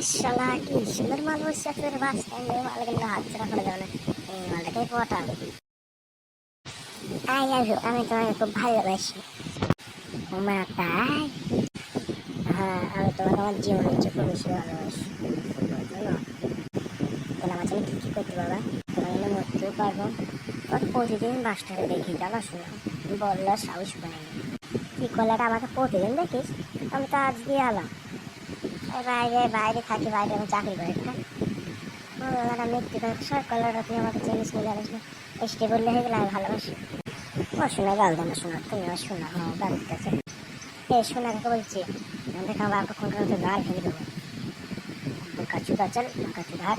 শালা কি সুন্দর মাল বসছে তোর বাস স্ট্যান্ডে মাল কিন্তু হাত ছাড়া করে যাবে না এই মালটাকে পটা আই লাভ ইউ আমি তোমাকে খুব ভালোবাসি মা তাই হ্যাঁ আমি তোমাকে আমার জীবনের চেয়ে খুব বেশি ভালোবাসি তাহলে আমার জন্য কী করতে বাবা তোমার জন্য মরতেও পারবো ওর প্রতিদিন বাসটাকে দেখি জানো শোনো বললে সাহস পাই কি কলাটা আমাকে প্রতিদিন দেখিস আমি তো আজ দিয়ে এলাম বাইরে বাইরে থাকি বাইরে আমি চাকরি করি একটা ওরা মৃত্যু করে সব কলারটা তুই আমাকে চিনিস নিয়ে জানিস না এসটি বললে হয়ে গেলে আমি ভালোবাসি ও শোনা গাল দেন শোনা তুমি আমার শোনা হ্যাঁ গাল দিতেছে এই শোনা কাকে বলছি আমাদের খাবার আমাকে ফোন করে গাল ভেঙে দেবো কাচু চল কাচু হাট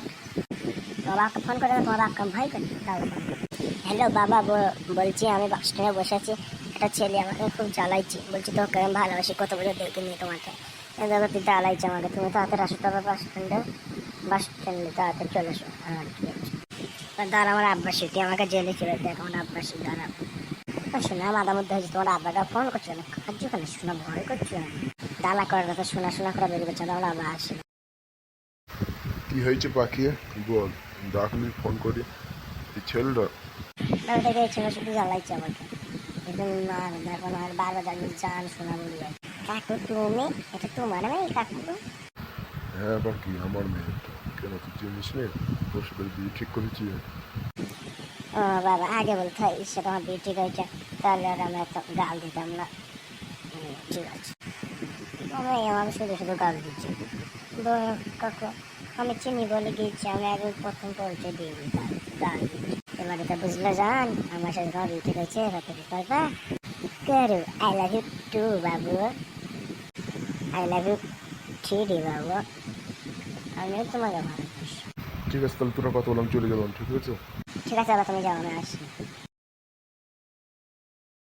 বাবাকে ফোন করে তোমার বাবা ভাই দাও ফোন হ্যালো বাবা বলছি আমি বাস স্ট্যান্ডে বসে আছি একটা ছেলে আমাকে খুব জ্বালাইছি বলছি তোকে আমি ভালোবাসি কত বছর দেখিনি তোমাকে দেখো তুই জ্বালাইছি আমাকে তুমি তাড়াতাড়ি আসো তবে বাস স্ট্যান্ডে তাড়াতাড়ি চলে এসো আর কি আছে দাঁড়া আমার আব্বা সেটি আমাকে জেলে চলে দেখ আমার আব্বা সে দাঁড়া শোনা মাথার মধ্যে হয়েছে তোমার আব্বাকে ফোন করছো না কার্য কেন শোনা ভয় করছো না দালা করার কথা শোনা করে বেরিয়ে করছে আমার আব্বা আসে কি হয়েছে পাখি বল ডাকলি ফোন করি এই ছেলেটা দেখে এই ছেলে শুধু জ্বালাইছে আমাকে আর দেখো না আর বারবার জ্বালিয়ে চান শোনা বলি কাকু তুমি এটা তোমার মেয়ে কাকু হ্যাঁ পাখি আমার মেয়ে কেন তুই চিনিস নে তোর সাথে বিয়ে ঠিক করেছি ও বাবা আগে বলতে হয় সেটা আমার বিয়ে ঠিক হয়েছে তাহলে আর আমি এত গাল দিতাম না ঠিক আছে আমি শুধু শুধু গাল দিচ্ছি কাকু আমি চিনি বলে গিয়েছি আমি আগে প্রথম পরিচয় দিয়ে দিতাম গাল দিচ্ছি এবারে তো বুঝলে যান আমার সাথে তোমার বিয়ে ঠিক হয়েছে হতে কি করবা করু I love you two Babu I love you ঠিকই বাবু আমিও তোমাকে ভালোবাসি ঠিক আছে তাহলে তোরা কথা বললাম চলে গেলাম ঠিক আছে ঠিক আছে আবার তুমি যাও আমি আসি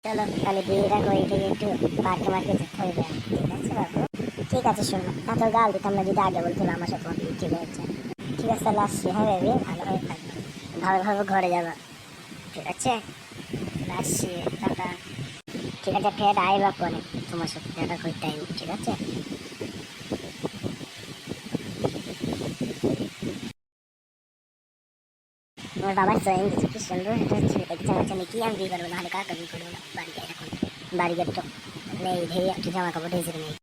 চলো তাহলে বিয়েটা করে থেকে একটু পার্কে মার্কে যেতে হবে ঠিক আছে বাবু ঠিক আছে শোনো না তো গাল দিতাম না যদি আগে বলতো আমার সাথে তোমার বিয়ে ঠিক হয়েছে ঠিক আছে তাহলে আসছি হ্যাঁ বেবি ভালোভাবে থাকবে ভালোভাবে ঘরে যাবো ঠিক আছে আসছি টাটা ঠিক আছে ফের আইবা পরে তোমার সাথে দেখা করতে আইব ঠিক আছে আমার বাবার জয়েন দিচ্ছে কি সুন্দর একটা ছেলে দেখতে চাচ্ছে নাকি আমি বিয়ে করবো নাহলে কাকা বিয়ে করবো না বাড়ি গিয়ে এখন বাড়ি গিয়ে তো নেই ধেয়ে একটু জামা কাপড় ঢেকে নেই